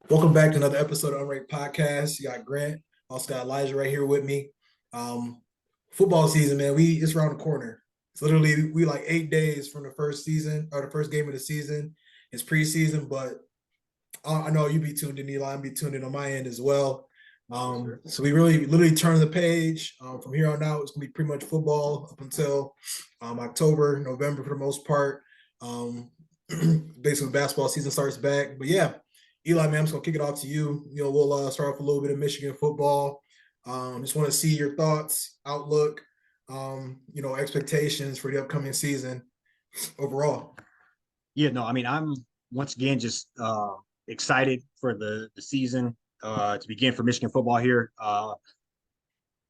Welcome back to another episode of Unranked Podcast. You got Grant, also got Elijah right here with me. Um, Football season, man, it's around the corner. It's literally we like 8 days from the first season or the first game of the season. It's preseason, but I know you be tuned in, Eli. I'm be tuned in on my end as well. So we really literally turn the page. From here on out, it's gonna be pretty much football up until October, November for the most part. Um, Basically, basketball season starts back. But yeah, Eli, man, I'm just gonna kick it off to you. We'll start off a little bit of Michigan football. Just want to see your thoughts, outlook, expectations for the upcoming season overall. Yeah, no, I mean, I'm once again just excited for the season to begin for Michigan football here.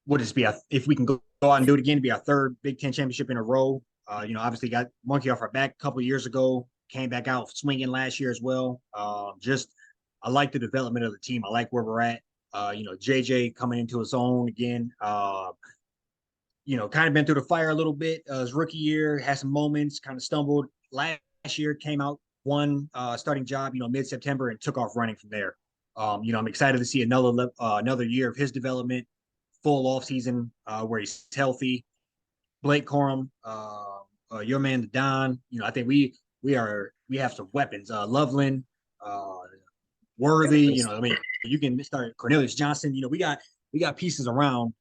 Would this be if we can go out and do it again to be our third Big Ten championship in a row? Obviously got monkey off our back a couple of years ago, came back out swinging last year as well. I like the development of the team. I like where we're at. JJ coming into his own again. Kind of been through the fire a little bit. His rookie year had some moments, kind of stumbled. Last year came out, won starting job, mid-September and took off running from there. I'm excited to see another year of his development, full off season where he's healthy. Blake Corum, your man, the Don. I think we have some weapons. Loveland, uh, Worthy. You can start Cornelius Johnson. We got pieces around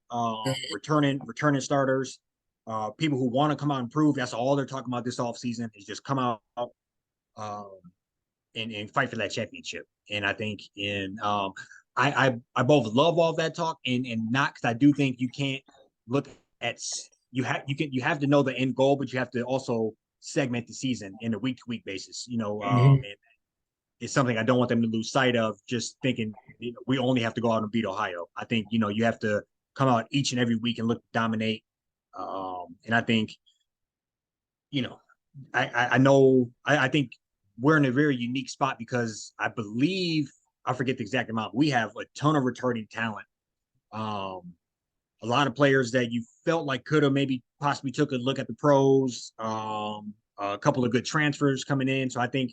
returning starters, people who want to come out and prove. That's all they're talking about this offseason is just come out um, and fight for that championship. And I think I both love all that talk and not because I do think you can't look at you have to know the end goal, but you have to also segment the season in a week to week basis. Mm-hmm. And it's something I don't want them to lose sight of. Just thinking we only have to go out and beat Ohio. I think you have to come out each and every week and look to dominate. And I think you know I know I think we're in a very unique spot because I believe I forget the exact amount. We have a ton of returning talent. Um, a lot of players that you felt like could have maybe possibly took a look at the pros. A couple of good transfers coming in. So I think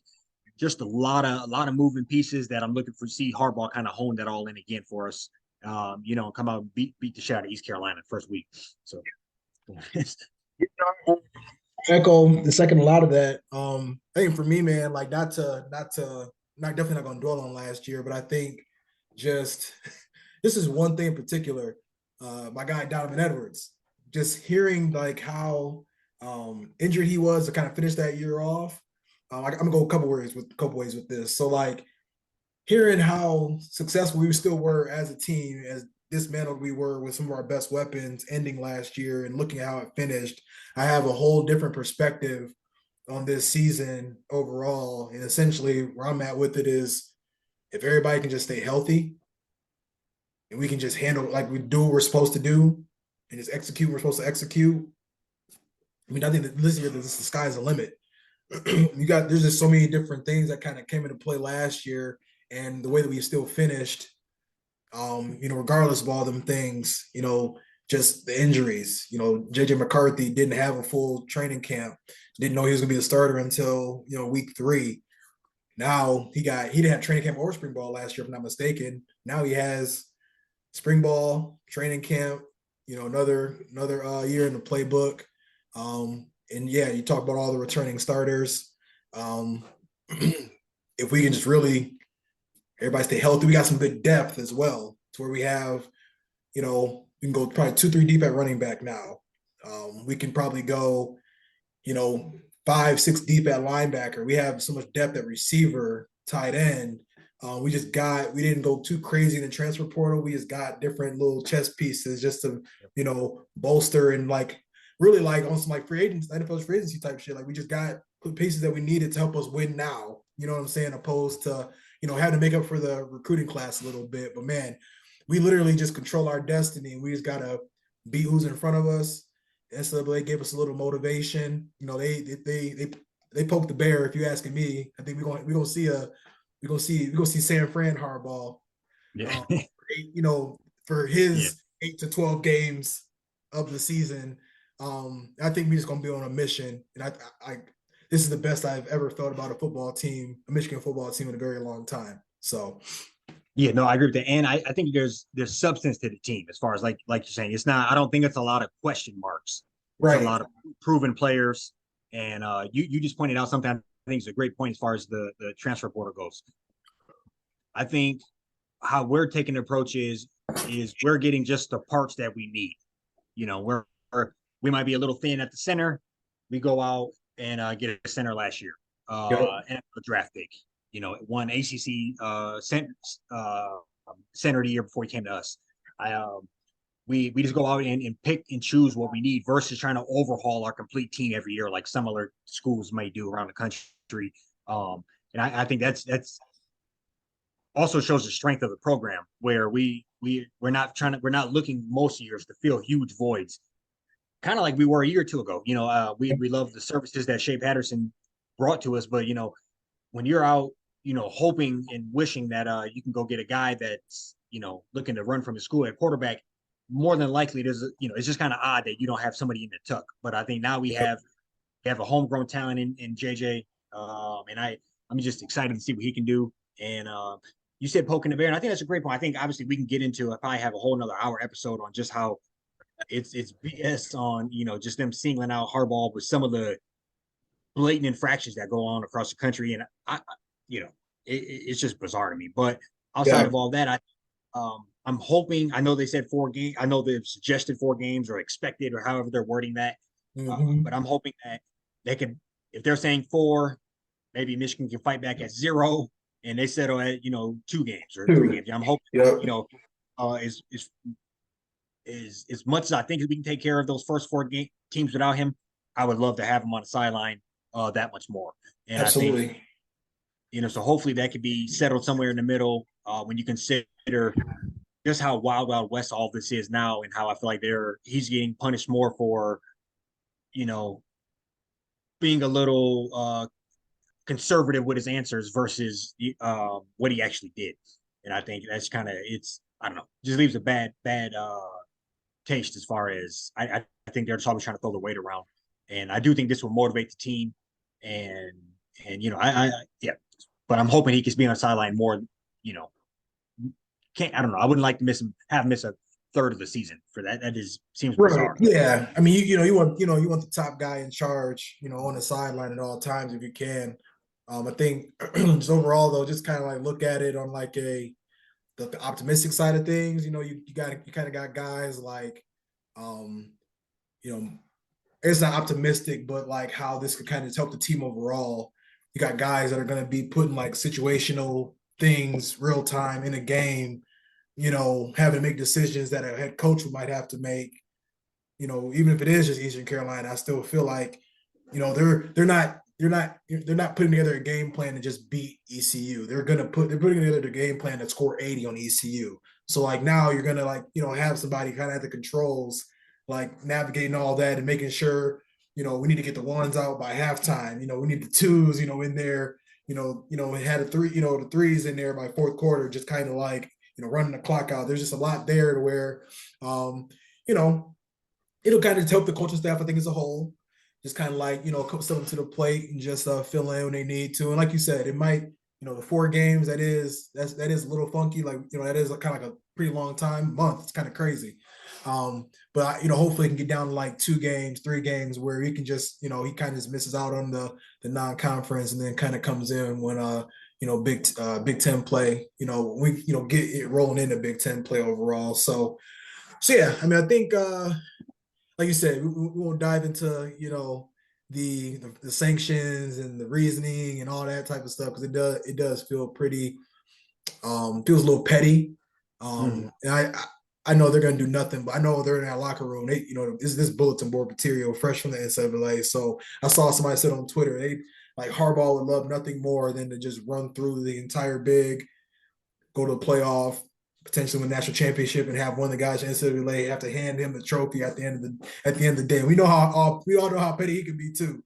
just a lot of moving pieces that I'm looking for to see Harbaugh kind of hone that all in again for us. Come out and beat the shit out of East Carolina first week. So Echo the second a lot of that. I think for me, man, like not definitely not gonna dwell on last year, but I think just this is one thing in particular. My guy Donovan Edwards, just hearing like how injured he was to kind of finish that year off. I'm gonna go a couple ways with this. So like hearing how successful we still were as a team, as dismantled we were with some of our best weapons ending last year and looking at how it finished, I have a whole different perspective on this season overall. And essentially, where I'm at with it is if everybody can just stay healthy and we can just handle like we do what we're supposed to do and just execute what we're supposed to execute. I mean, I think that this year the sky's the limit. There's just so many different things that kind of came into play last year and the way that we still finished regardless of all them things, just the injuries. JJ McCarthy didn't have a full training camp, didn't know he was gonna be a starter until, week 3. Now he didn't have training camp or spring ball last year, if I'm not mistaken. Now he has spring ball, training camp, another year in the playbook. And yeah, you talk about all the returning starters. If we can just really everybody stay healthy. We got some good depth as well, to where we have, we can go probably 2, 3 deep at running back now. We can probably go, 5, 6 deep at linebacker. We have so much depth at receiver, tight end. We didn't go too crazy in the transfer portal. We just got different little chess pieces just to, bolster and like really like on some like free agents, NFL free agency type shit. Like we just got pieces that we needed to help us win now. You know what I'm saying? Opposed to had to make up for the recruiting class a little bit. But man, we literally just control our destiny. We just gotta beat who's in front of us. NCAA gave us a little motivation. They poked the bear. If you're asking me, I think we're gonna see San Fran Harbaugh. yeah, Um, for yeah. his 8 to 12 games of the season. I think we're just gonna be on a mission, and I this is the best I've ever felt about a Michigan football team in a very long time. So Yeah, no, I agree with that. And I think there's substance to the team as far as like you're saying. It's not, I don't think it's a lot of question marks. It's a right. lot of proven players. And you just pointed out something I think is a great point as far as the transfer portal goes. I think how we're taking the approach is we're getting just the parts that we need. You know, we might be a little thin at the center. We go out and get a center last year, Yep. and a draft pick. You know, one ACC center the year before he came to us. I we just go out and pick and choose what we need versus trying to overhaul our complete team every year like some other schools may do around the country. And I think that's also shows the strength of the program where we're not looking most years to fill huge voids, kind of like we were a year or two ago. You know, we love the services that Shea Patterson brought to us, but you know, when you're out, you know, hoping and wishing that you can go get a guy that's, you know, looking to run from his school at quarterback, more than likely you know, it's just kind of odd that you don't have somebody in the tuck. But I think now we have a homegrown talent in JJ, and I'm just excited to see what he can do. And you said poking the bear, and I think that's a great point. I think obviously we can get into probably have a whole another hour episode on just how it's BS on, you know, just them singling out Harbaugh with some of the blatant infractions that go on across the country, and you know, it's just bizarre to me. But outside Yeah. of all that, I'm hoping. I know they said 4 games. I know they've suggested 4 games or expected or however they're wording that. But Hmm. I'm hoping that they can, if they're saying 4, maybe Michigan can fight back at 0, and they settle at, you know, 2 games or 3 games. I'm hoping that, Yep. you know, is as much as I think we can take care of those first 4 teams without him. I would love to have him on the sideline that much more. And I think, Absolutely. you know, so hopefully that could be settled somewhere in the middle when you consider just how wild west all this is now, and how I feel like he's getting punished more for, you know, being a little conservative with his answers versus what he actually did. And I think that's kind of, it's, I don't know, just leaves a bad taste as far as I think they're just always trying to throw the weight around. And I do think this will motivate the team. And you know, yeah, but I'm hoping he can be on the sideline more. You know, can't, I don't know. I wouldn't like to miss a third of the season for that. That is seems Right. bizarre. Yeah. I mean, you want the top guy in charge, on the sideline at all times if you can. I think just overall though, just kind of like look at it on like the optimistic side of things. You kind of got guys like, um, you know, it's not optimistic, but like how this could kind of help the team overall. You got guys that are going to be putting like situational things real time in a game, having to make decisions that a head coach might have to make. Even if it is just Eastern Carolina, I still feel like, they're not putting together a game plan to just beat ECU. They're putting together the game plan to score 80 on ECU. So like now you're gonna like, have somebody kind of at the controls, like navigating all that and making sure, we need to get the ones out by halftime. We need the twos, in there, it had the threes in there by fourth quarter, just kind of like, running the clock out. There's just a lot there to where you know, it'll kind of help the coaching staff, I think, as a whole. Just kind of like, step up to the plate and just fill in when they need to. And like you said, it might, the 4 games, that is a little funky. Like, that is kind of like a pretty long month. It's kind of crazy. But hopefully it can get down to like 2 games, 3 games where he can just, he kind of just misses out on the non-conference and then kind of comes in when Big Ten play, we get it rolling into Big Ten play overall. So yeah, I mean, I think like you said, we won't dive into the sanctions and the reasoning and all that type of stuff because it does feel pretty feels a little petty. Mm-hmm. And I know they're gonna do nothing, but I know they're in that locker room. They this bulletin board material fresh from the NCAA. So I saw somebody said on Twitter they like Harbaugh would love nothing more than to just run through the entire big, go to a playoff, potentially win national championship, and have one of the guys in NCAA have to hand him the trophy at the end of the day. We all know how petty he can be too.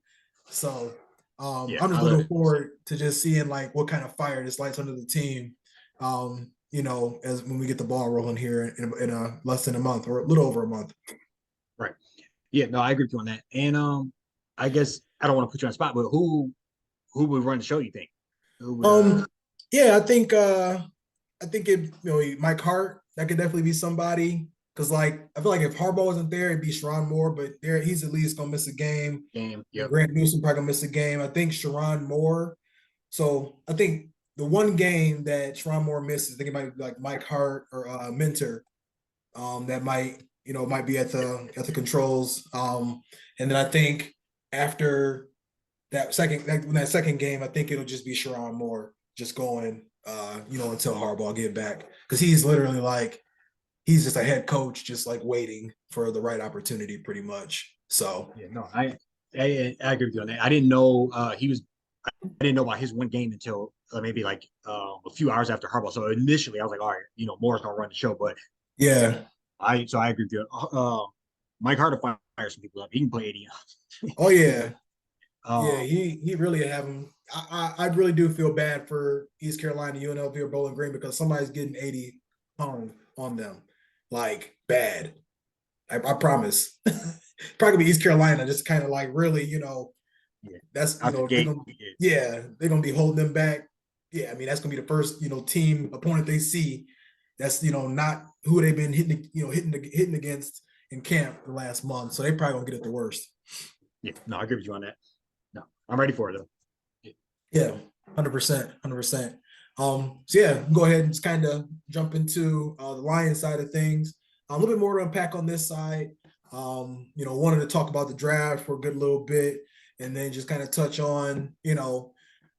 So Yeah, I'm I just love looking it. forward to just seeing like what kind of fire this lights under the team. As when we get the ball rolling here in a less than a month or a little over a month. Right. Yeah, no, I agree with you on that. And I guess I don't want to put you on the spot, but who would run the show? You think? Who would? Um, Yeah, I think it, Mike Hart, that could definitely be somebody. Cause like I feel like if Harbaugh wasn't there, it'd be Sharon Moore, but there he's at least gonna miss a game. Game. And Yep. Grant Newsom probably gonna miss a game. I think Sharon Moore. So I think the one game that Sharon Moore misses, I think it might be like Mike Hart or Mentor, that might be at the controls. And then I think after that second game, I think it'll just be Sharon Moore just going, until Harbaugh get back because he's literally like he's just a head coach, just like waiting for the right opportunity, pretty much. So Yeah. No, I agree with you on that. I didn't know he was. I didn't know about his one game until maybe like a few hours after Harbaugh. So initially, I was like, all right, Moore's gonna run the show. But yeah, I agree with you. Mike Hart to fire some people up. He can play 80. oh yeah, yeah. um, He really have him. I really do feel bad for East Carolina, UNLV, or Bowling Green because somebody's getting 80 home on them, like bad. I promise. Probably gonna be East Carolina, just kind of like really, yeah, that's out the they're gate. gonna Yeah, yeah, they're gonna be holding them back. Yeah, I mean that's gonna be the first, team opponent they see. That's not who they've been hitting against in camp the last month. So they probably gonna get it the worst. yeah. No, I agree with you on that. No, I'm ready for it though. Yeah, Yeah, 100%, 100%. So yeah, go ahead and just kind of jump into the Lions side of things. A little bit more to unpack on this side. Wanted to talk about the draft for a good little bit, and then just kind of touch on, a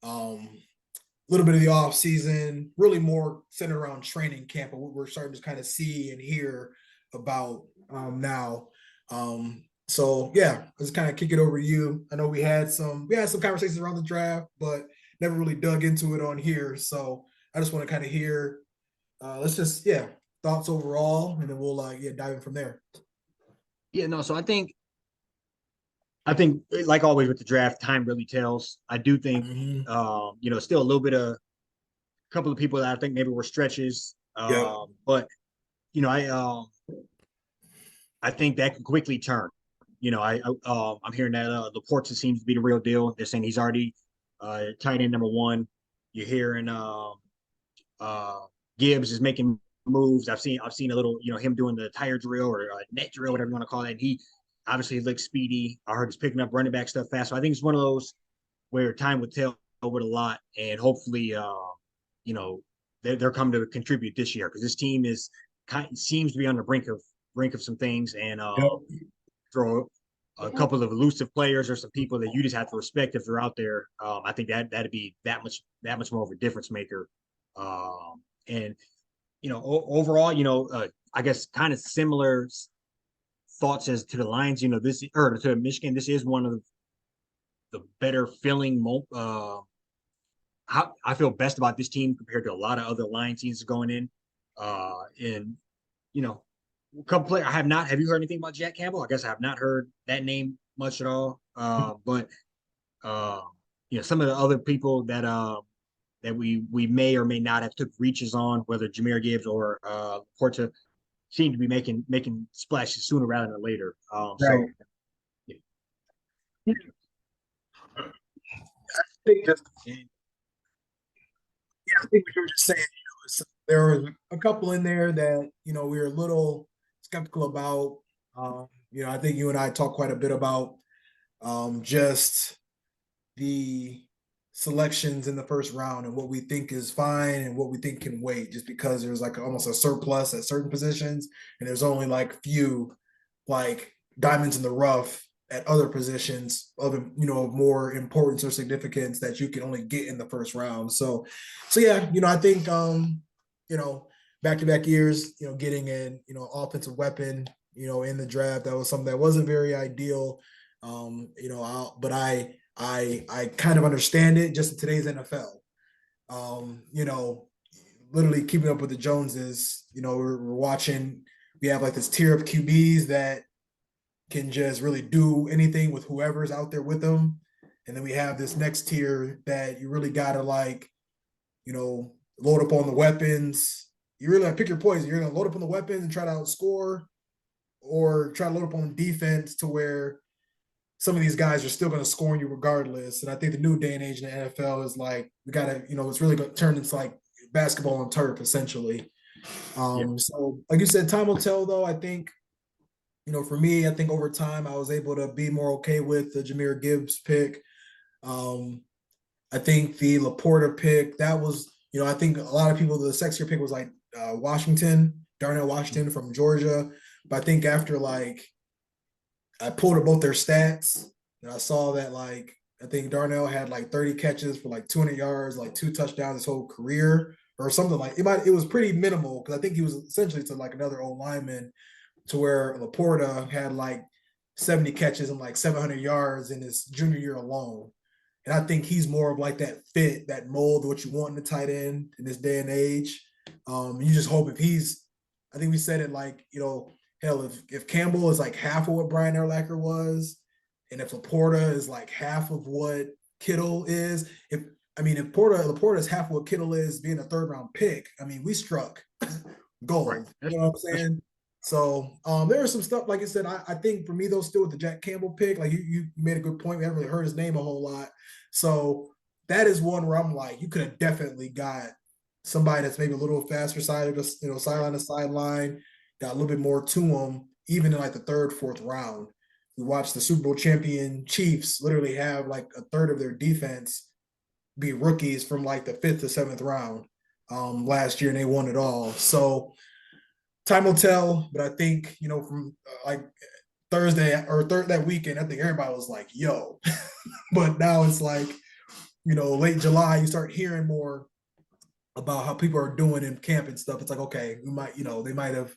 little bit of the off season, really more centered around training camp, and what we're starting to kind of see and hear about now. So yeah, let's kind of kick it over to you. I know we had some conversations around the draft, but never really dug into it on here. So I just want to kind of hear, let's just thoughts overall, and then we'll dive in from there. yeah. No, so I think like always with the draft, time really tells. I do think Mm-hmm. still a little bit of a couple of people that I think maybe were stretches. Yep. But you know, I think that could quickly turn. I'm hearing that Laporta seems to be the real deal. They're saying he's already tight end number one. You're hearing uh, Gibbs is making moves. I've seen a little, him doing the tire drill or net drill, whatever you want to call it. And he obviously looks speedy. I heard he's picking up running back stuff fast. So I think it's one of those where time would tell with a lot, and hopefully, you know, they're coming to contribute this year because this team seems to be on the brink of some things, and Yep. throw a couple of elusive players or some people that you just have to respect if they're out there. I think that'd be that much more of a difference maker. And overall, I guess kind of similar thoughts as to the Lions. This or to Michigan. This is one of the better feeling. How I feel best about this team compared to a lot of other Lions teams going in. And you know, a couple players I have not. Have you heard anything about Jack Campbell? I guess I have not heard that name much at all. But uh, some of the other people that we may or may not have took reaches on, whether Jameer Gibbs or Porta, seem to be making splashes sooner rather than later. Right. So yeah. I think just I think what you were just saying, there was a couple in there that we were a little skeptical about. I think you and I talked quite a bit about just the selections in the first round and what we think is fine and what we think can wait, just because there's like almost a surplus at certain positions, and there's only like few like diamonds in the rough at other positions of more importance or significance that you can only get in the first round. So yeah, I think you know back to back years, getting an offensive weapon, in the draft, that was something that wasn't very ideal. But I kind of understand it just in today's NFL. Literally keeping up with the Joneses. We're watching. We have like this tier of QBs that can just really do anything with whoever's out there with them, and then we have this next tier that you really gotta load up on the weapons. You really gotta pick your poison. You're gonna load up on the weapons and try to outscore, or try to load up on defense to where some of these guys are still going to score on you regardless. And I think the new day and age in the NFL is like we got to, it's really going to turn into like basketball on turf essentially. Yeah. So like you said, time will tell though. I think for me, I think over time I was able to be more okay with the Jahmyr Gibbs pick. Um, I think the Laporta pick, that was, I think a lot of people, the sexier pick was like Darnell Washington from Georgia. But I think after like I pulled up both their stats and I saw that like I think Darnell had like 30 catches for like 200 yards, like 2 touchdowns his whole career or something like it was pretty minimal because I think he was essentially to like another old lineman to where Laporta had like 70 catches and like 700 yards in his junior year alone. And I think he's more of like that fit, that mold, what you want in the tight end in this day and age. You just hope if I think we said it like, hell, if Campbell is like half of what Brian Urlacher was, and if Laporta is like half of what Kittle is, if Laporta is half of what Kittle is being a third round pick, I mean, we struck Right. gold. You know what I'm saying? So there is some stuff, like I said, I think for me, though, still with the Jack Campbell pick, like you made a good point. We haven't really heard his name a whole lot. So that is one where I'm like, you could have definitely got somebody that's maybe a little faster side, just sideline to sideline, got a little bit more to them, even in like the third, fourth round. We watched the Super Bowl champion Chiefs literally have like a third of their defense be rookies from like the fifth to seventh round last year, and they won it all. So time will tell, but I think from like Thursday or that weekend, I think everybody was like, "Yo," but now it's like late July, you start hearing more about how people are doing in camp and stuff. It's like, okay, we might, they might have,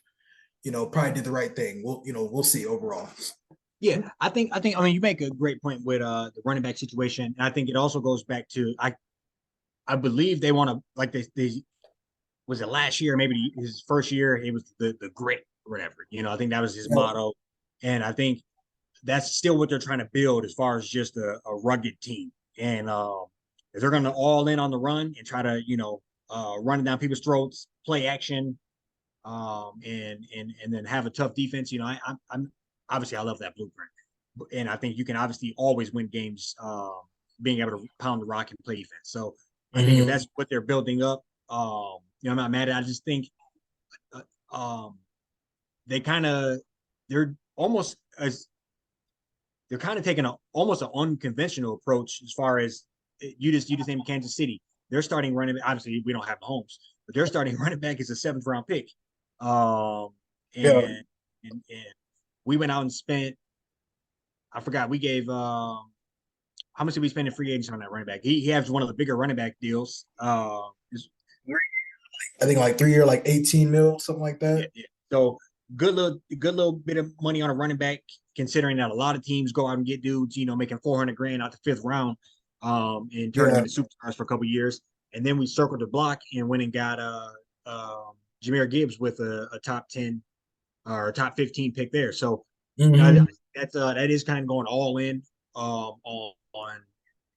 probably did the right thing. We'll see overall. Yeah, I mean you make a great point with the running back situation. And I think it also goes back to I believe they want to like they was it last year, maybe his first year, it was the grit or whatever. I think that was his Yep. motto. And I think that's still what they're trying to build as far as just a rugged team. And if they're gonna all in on the run and try to, run down people's throats, play action, and then have a tough defense. I'm obviously I love that blueprint, and I think you can obviously always win games being able to pound the rock and play defense. So I think if Mm-hmm. that's what they're building up, I'm not mad at it. I just think uh, um, they kind of they're almost as they're kind of taking almost an unconventional approach as far as you just named Kansas City. They're starting running. Obviously, we don't have Mahomes, but they're starting running back as a seventh round pick. Um, Yeah. and we went out and spent. I forgot we gave how much did we spend in free agents on that running back? He has one of the bigger running back deals. I think like 3 year, like 18 mil, something like Yeah, that. yeah. So good little bit of money on a running back, considering that a lot of teams go out and get dudes, making 400 grand out the fifth round, and turn them Yeah. into superstars for a couple years. And then we circled the block and went and got Jahmyr Gibbs with a top 10 or top 15 pick there. So Mm-hmm. that is kind of going all in on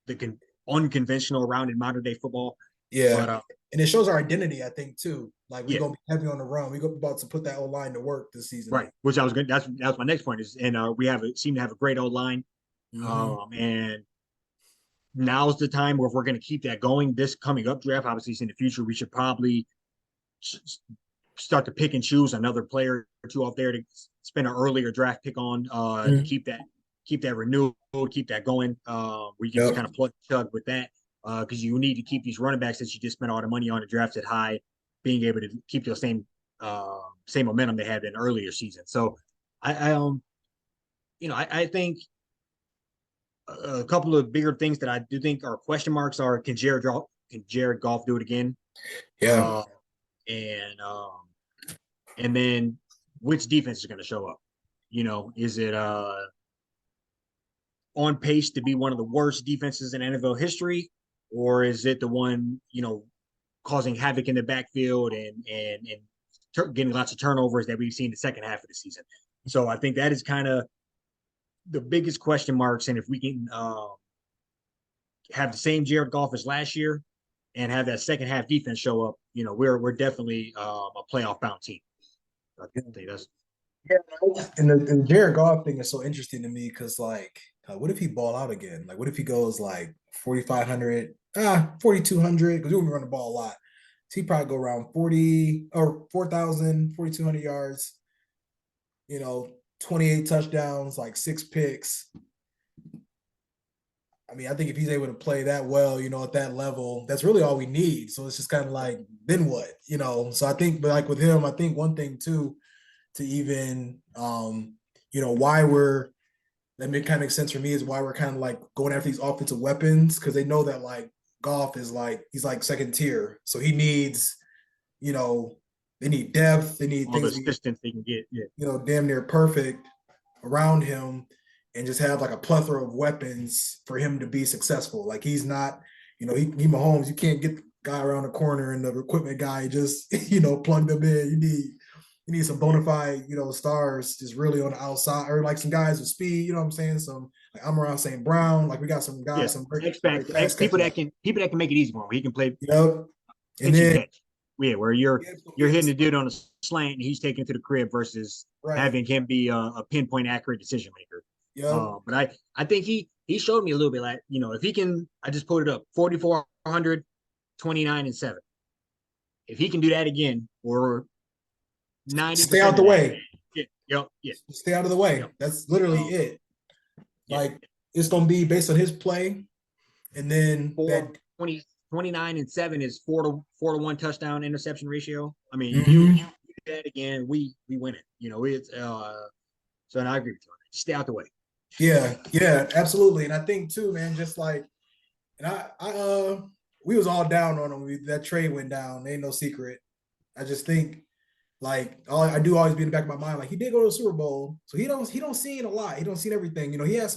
the unconventional round in modern day football. Yeah. But And it shows our identity, I think, too. Like we're yeah, gonna be heavy on the run. We're about to put that O line to work this season. right. Which I was going. That's my next point is, and we seem to have a great O line. Mm-hmm. And now's the time where if we're going to keep that going, this coming up draft, obviously in the future, we should probably start to pick and choose another player or two off there to spend an earlier draft pick on to Mm-hmm. keep that renewed, keep that going. Where you can just Yep. kind of plug chug with that because you need to keep these running backs that you just spent all the money on and drafted high, being able to keep the same momentum they had in earlier season. So I think a couple of bigger things that I do think are question marks are can Jared Goff do it again? Yeah. Uh, and um, and then which defense is going to show up? Is it on pace to be one of the worst defenses in NFL history, or is it the one causing havoc in the backfield and getting lots of turnovers that we've seen the second half of the season? So I think that is kind of the biggest question marks. And if we can have the same Jared Goff as last year and have that second half defense show up, we're definitely a playoff bound team. I think that's Yeah, and the Jared Goff thing is so interesting to me because, like, what if he ball out again? Like, what if he goes like 4,500, 4,200? Because we won't run the ball a lot. So he probably go around 40 or 4,000, 4,200 yards, 28 touchdowns, like 6 picks. I mean, I think if he's able to play that well, at that level, that's really all we need. So it's just kind of like, then what? So I think, but like with him, I think one thing too, to even, why that kind of makes sense for me is why we're kind of like going after these offensive weapons because they know that like Goff is like, he's like second tier. So he needs, you know, they need depth, they need All the things to be, assistance they can get. Yeah. damn near perfect around him and just have like a plethora of weapons for him to be successful. Like he's not, he Mahomes, you can't get the guy around the corner and the equipment guy just, plug them in. You need some bona fide, stars just really on the outside, or like some guys with speed, you know what I'm saying? Some like I'm around St. Brown, like we got some guys, Yes. some great, X great factor. pass People catchers. that can make it easy for him. He can play Yep. And pitch and then catch. Yeah, where you're yeah, you're hitting the dude on a slant and he's taking it to the crib versus right. having him be a pinpoint accurate decision maker. Yep. But I think he showed me a little bit like if he can, I just put it up 4,400, 29 and 7. If he can do that again, or Stay out 90% the of that, way. yeah, Stay out of the way. yep. That's literally Um, it. yeah, Like it's gonna be based on his play, and then four, that. 20, 29 and 7 is 4 to 1 touchdown interception ratio. I mean, you Mhm. do that again, we win it. It's so and I agree with you on that. Stay out the way. Yeah, yeah, absolutely. And I think too, man, just like, and we was all down on him. That trade went down. Ain't no secret. I just think like I do always be in the back of my mind, like he did go to the Super Bowl, so he don't see it a lot. He don't see everything. He had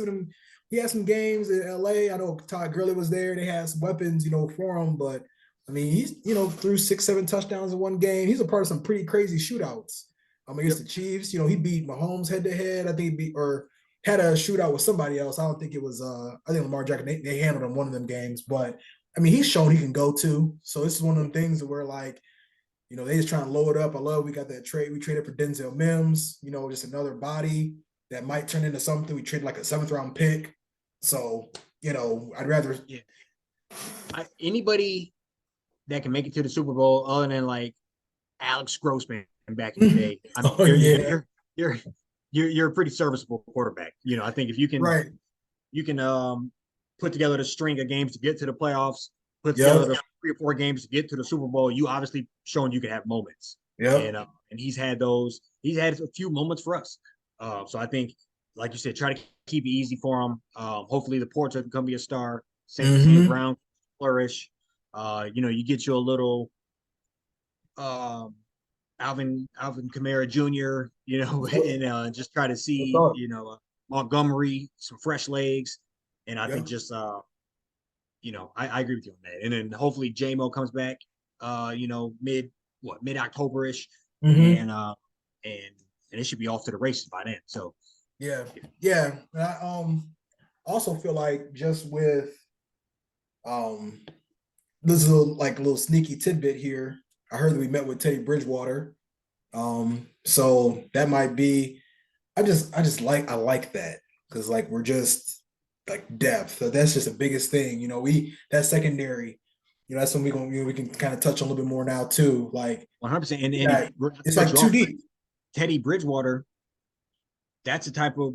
some games in LA. I know Todd Gurley was there. They had some weapons, for him, but I mean he's threw 6, 7 touchdowns in one game. He's a part of some pretty crazy shootouts. Against Yep. the Chiefs, he beat Mahomes head to head. I think he beat or had a shootout with somebody else. I don't think it was I think Lamar Jackson. They handled him one of them games, but I mean he's shown he can go too. So this is one of them things where like they just trying to load up. I love we got that trade. We traded for Denzel Mims, just another body that might turn into something. We traded like a 7th round pick. So, I'd rather. Yeah. Anybody that can make it to the Super Bowl other than like Alex Grossman back in the day, I mean, Oh, yeah. you're you're a pretty serviceable quarterback. I think if Right. you can put together the string of games to get to the playoffs, put together Yep. the 3 or 4 games to get to the Super Bowl, you obviously shown you can have moments. Yep. And he's had those. He's had a few moments for us. So I think, like you said, try to keep it easy for him. Hopefully the Portrait can come be a star. St. Mm-hmm. Brown flourish. You get you a little um, Alvin Kamara Jr. Yep. and just try to No see thought. Montgomery, some fresh legs, and I think Yep. just I agree with you on that. And then hopefully JMO comes back, mid October ish, Mm-hmm. and it should be off to the races by then. So Yeah. Yeah. And I also feel like just with um this is a little sneaky tidbit here. I heard that we met with Teddy Bridgewater. So that might be. I like that because like we're just like depth. So that's just the biggest thing. That secondary. That's when we can kind of touch a little bit more now too. Like 100%. And yeah, not to it's cut like you too off, deep. Teddy Bridgewater, that's the type of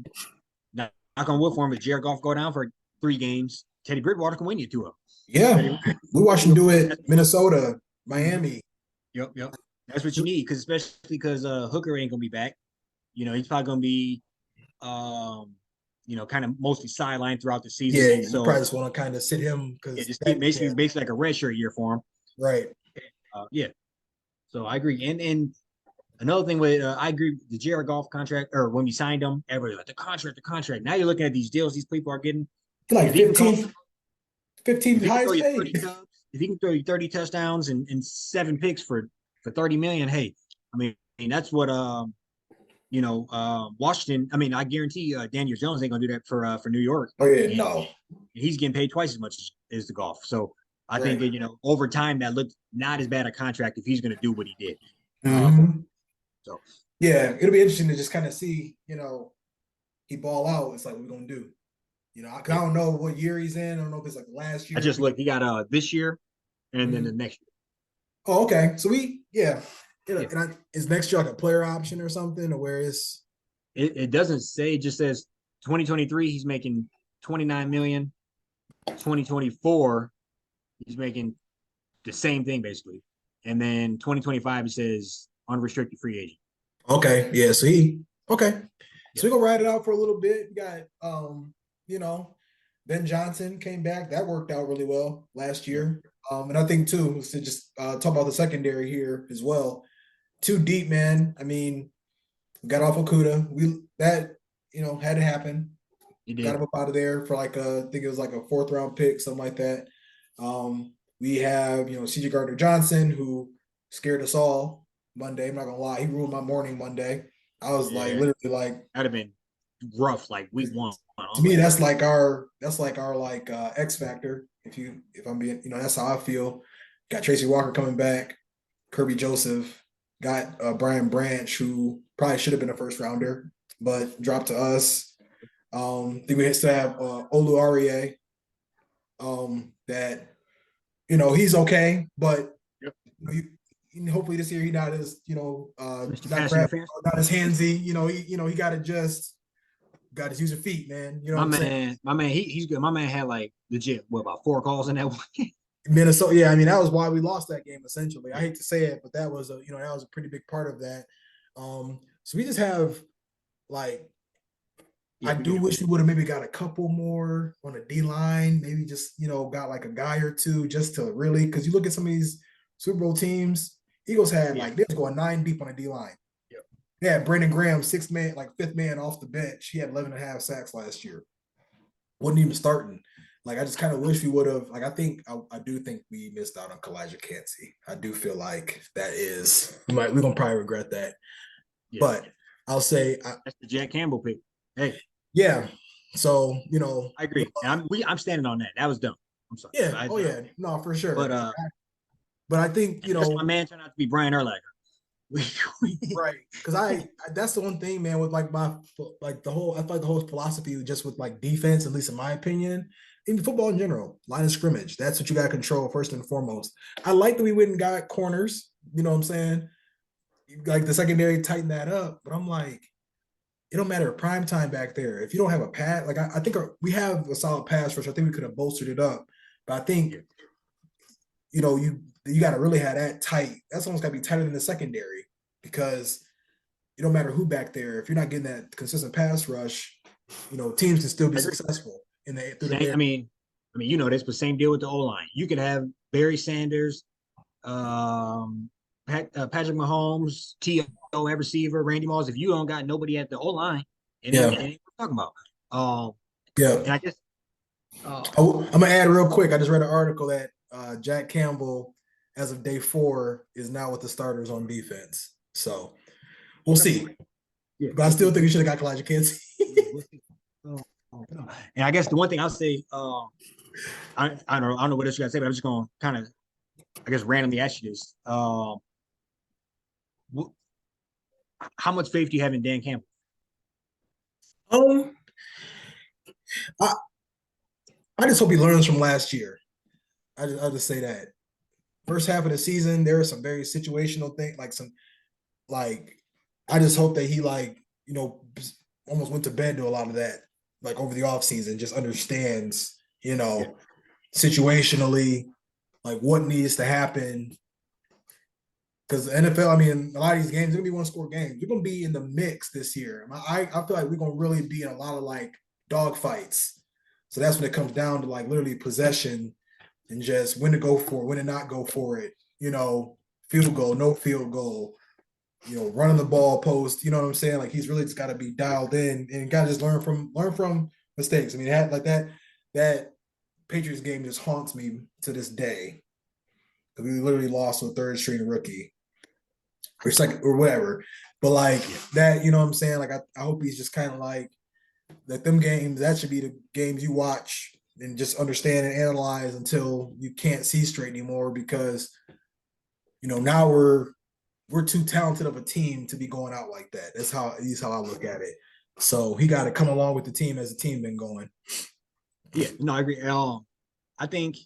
knock on wood for him. If Jared Goff go down for 3 games, Teddy Bridgewater can win you 2 of them. Yeah, we watched him do it. Minnesota, Mm-hmm. Miami. Yep. That's what you need especially because Hooker ain't gonna be back. He's probably gonna be kind of mostly sidelined throughout the season. Yeah, you So probably just want to kind of sit him yeah, because just keep that. Yeah, basically like a redshirt year for him. right. Yeah. So I agree. And another thing with I agree with the Jared Goff contract, or when we signed him, everybody like the contract. Now you're looking at these deals these people are getting. Like If he can come, 15th, 15th if he can throw highest you 30 paid. tubs, if he can throw you 30 touchdowns and 7 picks for 30 million, hey, I mean that's what Washington. I mean, I guarantee Daniel Jones ain't gonna do that for New York, Oh yeah, and no. he's getting paid twice as much as the Golf. So I think Right. that over time that looked not as bad a contract if he's gonna do what he did. Mm-hmm. So Yeah, it'll be interesting to just kind of see, he ball out. It's like what we're gonna do. Because Yeah. I don't know what year he's in. I don't know if it's like the last I year. just looked. He got this year and then the Mhm. next Oh, okay. So yeah. year. And is next year like a player option or something, or where is? Yeah. It doesn't say. It just says 2023. He's making 29 million. 2024. He's making the same thing basically. And then 2025 it says unrestricted free agent. Okay, yeah. Okay. Yeah. So we gonna ride it out for a little bit. We got you know, Ben Johnson came back. That worked out really well last Yeah. year. And I think too, to just talk about the secondary here as well. Too deep, man. I mean, got off Okuda. We that had to happen. He Got did. him up out of there for like I think it was like a fourth round pick, something like that. We have CJ Gardner Johnson who scared us all Monday. I'm not gonna lie, he ruined my morning Monday. I was like Yeah. literally like, That'd have been rough like week one. I to was me like, that's like our like X factor. If I'm being that's how I feel. Got Tracy Walker coming back, Kirby Joseph, got Brian Branch who probably should have been a first rounder but dropped to us. I think we still have Olu Arie, that he's okay, but yep. hopefully this year he not as Mr. not Pass grab interference. not as handsy. He got to use your feet, man. You know what I'm saying? My man, he's good. My man had like legit what about 4 calls in that one? Minnesota, yeah. I mean, that was why we lost that game. Essentially, I Yeah. hate to say it, but that was a pretty big part of that. So we just have like Yeah, I we do do. wish we would have maybe got a couple more on the D line, maybe just got like a guy or two just to really, because you look at some of these Super Bowl teams, Eagles had Yeah. like they was going 9 deep on the D line. Yeah. They had Brandon Graham, sixth man, like fifth man off the bench. He had 11 and a half sacks last year. Wasn't even starting. Like I just kind of wish we would have. Like I do think we missed out on Kalijah Cansey. I do feel like that is we're gonna probably regret that. Yeah. But I'll say That's the Jack Campbell pick. Hey, yeah. So I agree. And I'm standing on that. That was dumb. I'm sorry. yeah. But Oh yeah. No, for sure. but But I think just my man turned out to be Brian Urlacher. right, because I that's the one thing, man, with like my like the whole I feel like the whole philosophy just with like defense, at least in my opinion, in football in general, line of scrimmage. That's what you got to control first and foremost. I like that we went and got corners. You know what I'm saying? Like the secondary tighten that up, but I'm like, it don't matter prime time back there if you don't have a pass. Like I think we have a solid pass rush. I think we could have bolstered it up, but I think Yeah. you got to really have that tight. That's almost got to be tighter than the secondary because it don't matter who back there. If you're not getting that consistent pass rush, teams can still be I agree. successful in the through the Same, air. you know this, but same deal with the O line. You could have Barry Sanders, Patrick Mahomes, T.O. at receiver, Randy Moss. If you don't got nobody at the O line, it Yeah, ain't what we're talking about. yeah. And I guess uh, I'm gonna add real quick. I just read an article that Jack Campbell, as of day 4, is now with the starters on defense. So we'll okay, see. yeah, But I still think we should have got Kalijah Kancey. we'll see. And I guess the one thing I'll say, I don't know what else you got to say, but I'm just gonna kind of, I guess, randomly ask you this. How much faith do you have in Dan Campbell? um, I, I just hope he learns from last year. I'll just say that. First half of the season, there are some very situational things, like some like I just hope that he almost went to bed to a lot of that, like over the offseason, just understands, Yeah, situationally, like what needs to happen. Because the NFL, I mean, a lot of these games, they're gonna be one score games. We're gonna be in the mix this year. I feel like we're gonna really be in a lot of like dog fights. So that's when it comes down to like literally possession and just when to go for it, when to not go for it. Field goal, no field goal, running the ball post. You know what I'm saying? Like he's really just got to be dialed in and got to just learn from mistakes. I mean, it had like that Patriots game just haunts me to this day because we literally lost to a third string rookie or second or whatever. But like yeah, that, you know what I'm saying? Like I hope he's just kind of like them games. That should be the games you watch and just understand and analyze until you can't see straight anymore because now we're too talented of a team to be going out like that. That's how I look at it. So he got to come along with the team as the team been going. Yeah, no, I agree. I think,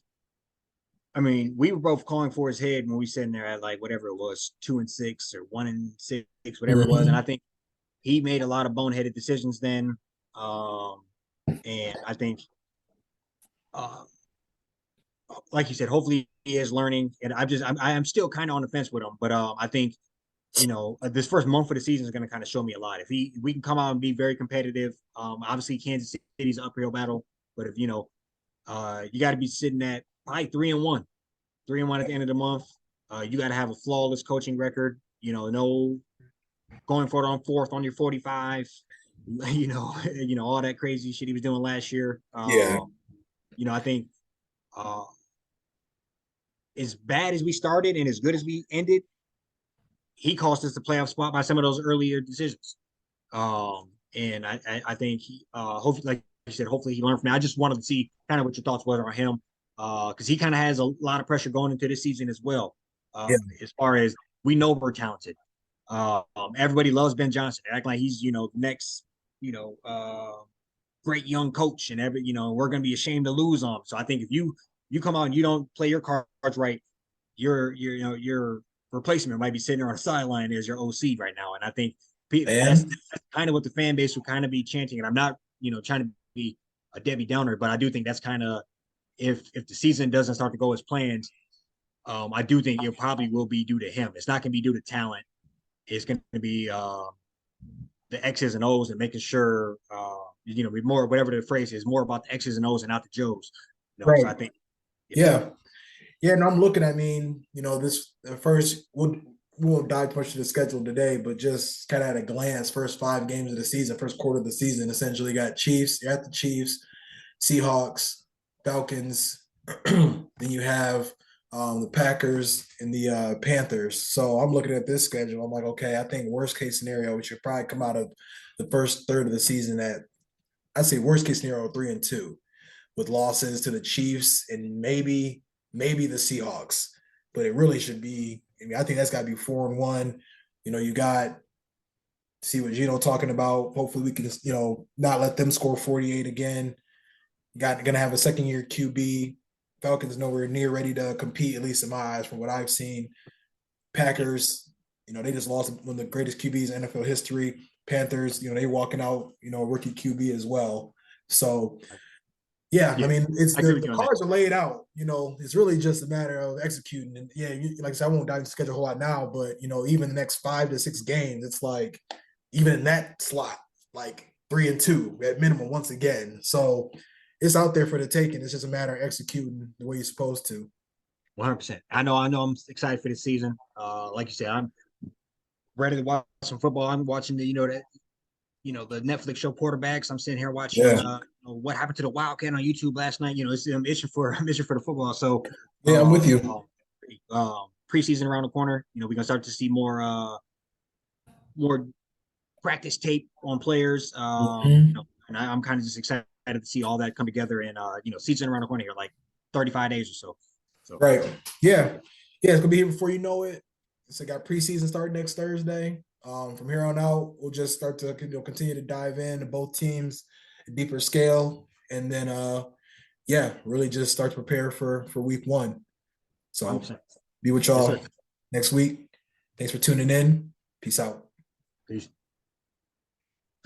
I mean, we were both calling for his head when we sitting there at like whatever it was, 2-6 or 1-6, whatever it was. And I Mhm. think he made a lot of boneheaded decisions then. Um, and I think, uh, like you said, hopefully he is learning. And I'm still kind of on the fence with him, but I think this first month of the season is going to kind of show me a lot. If we can come out and be very competitive, obviously Kansas City's an uphill battle, but if you got to be sitting at probably 3-1, 3-1 at the end of the month. You got to have a flawless coaching record. No going for it on fourth on your 45. All that crazy shit he was doing last year. Yeah. I think uh, as bad as we started and as good as we ended, he cost us the playoff spot by some of those earlier decisions. And I think hopefully, like you said, hopefully he learned from it. I just wanted to see kind of what your thoughts were on him, because he kind of has a lot of pressure going into this season as well. Yeah. As far as we know, we're talented. Everybody loves Ben Johnson. They act like he's next you know great young coach, and we're going to be ashamed to lose on him. So I think if you come out and you don't play your cards right, your replacement might be sitting there on the sideline as your OC right now. And I think that's, Man. that's kind of what the fan base will kind of be chanting. And I'm not trying to be a Debbie Downer, but I do think that's kind of, if the season doesn't start to go as planned, I do think it probably will be due to him. It's not going to be due to talent. It's going to be the X's and O's and making sure more, whatever the phrase is, more about the X's and O's and not the Joes. So Right. I think yeah. Yeah. Yeah, and I'm looking. I mean, this first we won't dive too much to the schedule today, but just kind of at a glance, first 5 games of the season, first quarter of the season, essentially got Chiefs. You're at the Chiefs, Seahawks, Falcons. Then you have the Packers and the Panthers. So I'm looking at this schedule. I'm like, okay, I think worst case scenario, we should probably come out of the first third of the season at, I say worst case scenario 3-2 with losses to the Chiefs and maybe the Seahawks. But it really should be. I mean, I think that's got to be 4-1. You got see what Gino talking about. Hopefully, we can not let them score 48 again. Gonna have a second year QB. Falcons nowhere near ready to compete, at least in my eyes, from what I've seen. Packers, they just lost one of the greatest QBs in NFL history. Panthers, they walking out, rookie QB as well. So yeah, I Yeah, mean, it's I agree with the you on that. cards are laid out. It's really just a matter of executing. And yeah, like I said, I won't dive into schedule a whole lot now, but even the next 5 to 6 games, it's like even in that slot, like 3-2 at minimum once again. So it's out there for the taking. It's just a matter of executing the way you're supposed to. 100%. I know. I'm excited for the season. Like you said, I'm ready to watch some football. I'm watching the Netflix show Quarterbacks. I'm sitting here watching Yeah, what happened to the Wildcat on YouTube last night. I'm itching for I'm itching for the football. So, yeah, I'm with um, you. preseason around the corner. We're gonna start to see more practice tape on players. Mhm. And I'm kind of just excited to see all that come together. And season around the corner here, like 35 days or so. So Right. Yeah. Yeah, it's gonna be here before you know it. So got preseason starting next Thursday. From here on out, we'll just start to continue to dive in to both teams, a deeper scale, and then yeah, really just start to prepare for week one. So 100%. be with Yes, sir. y'all next week. Thanks for tuning in. Peace out. Peace.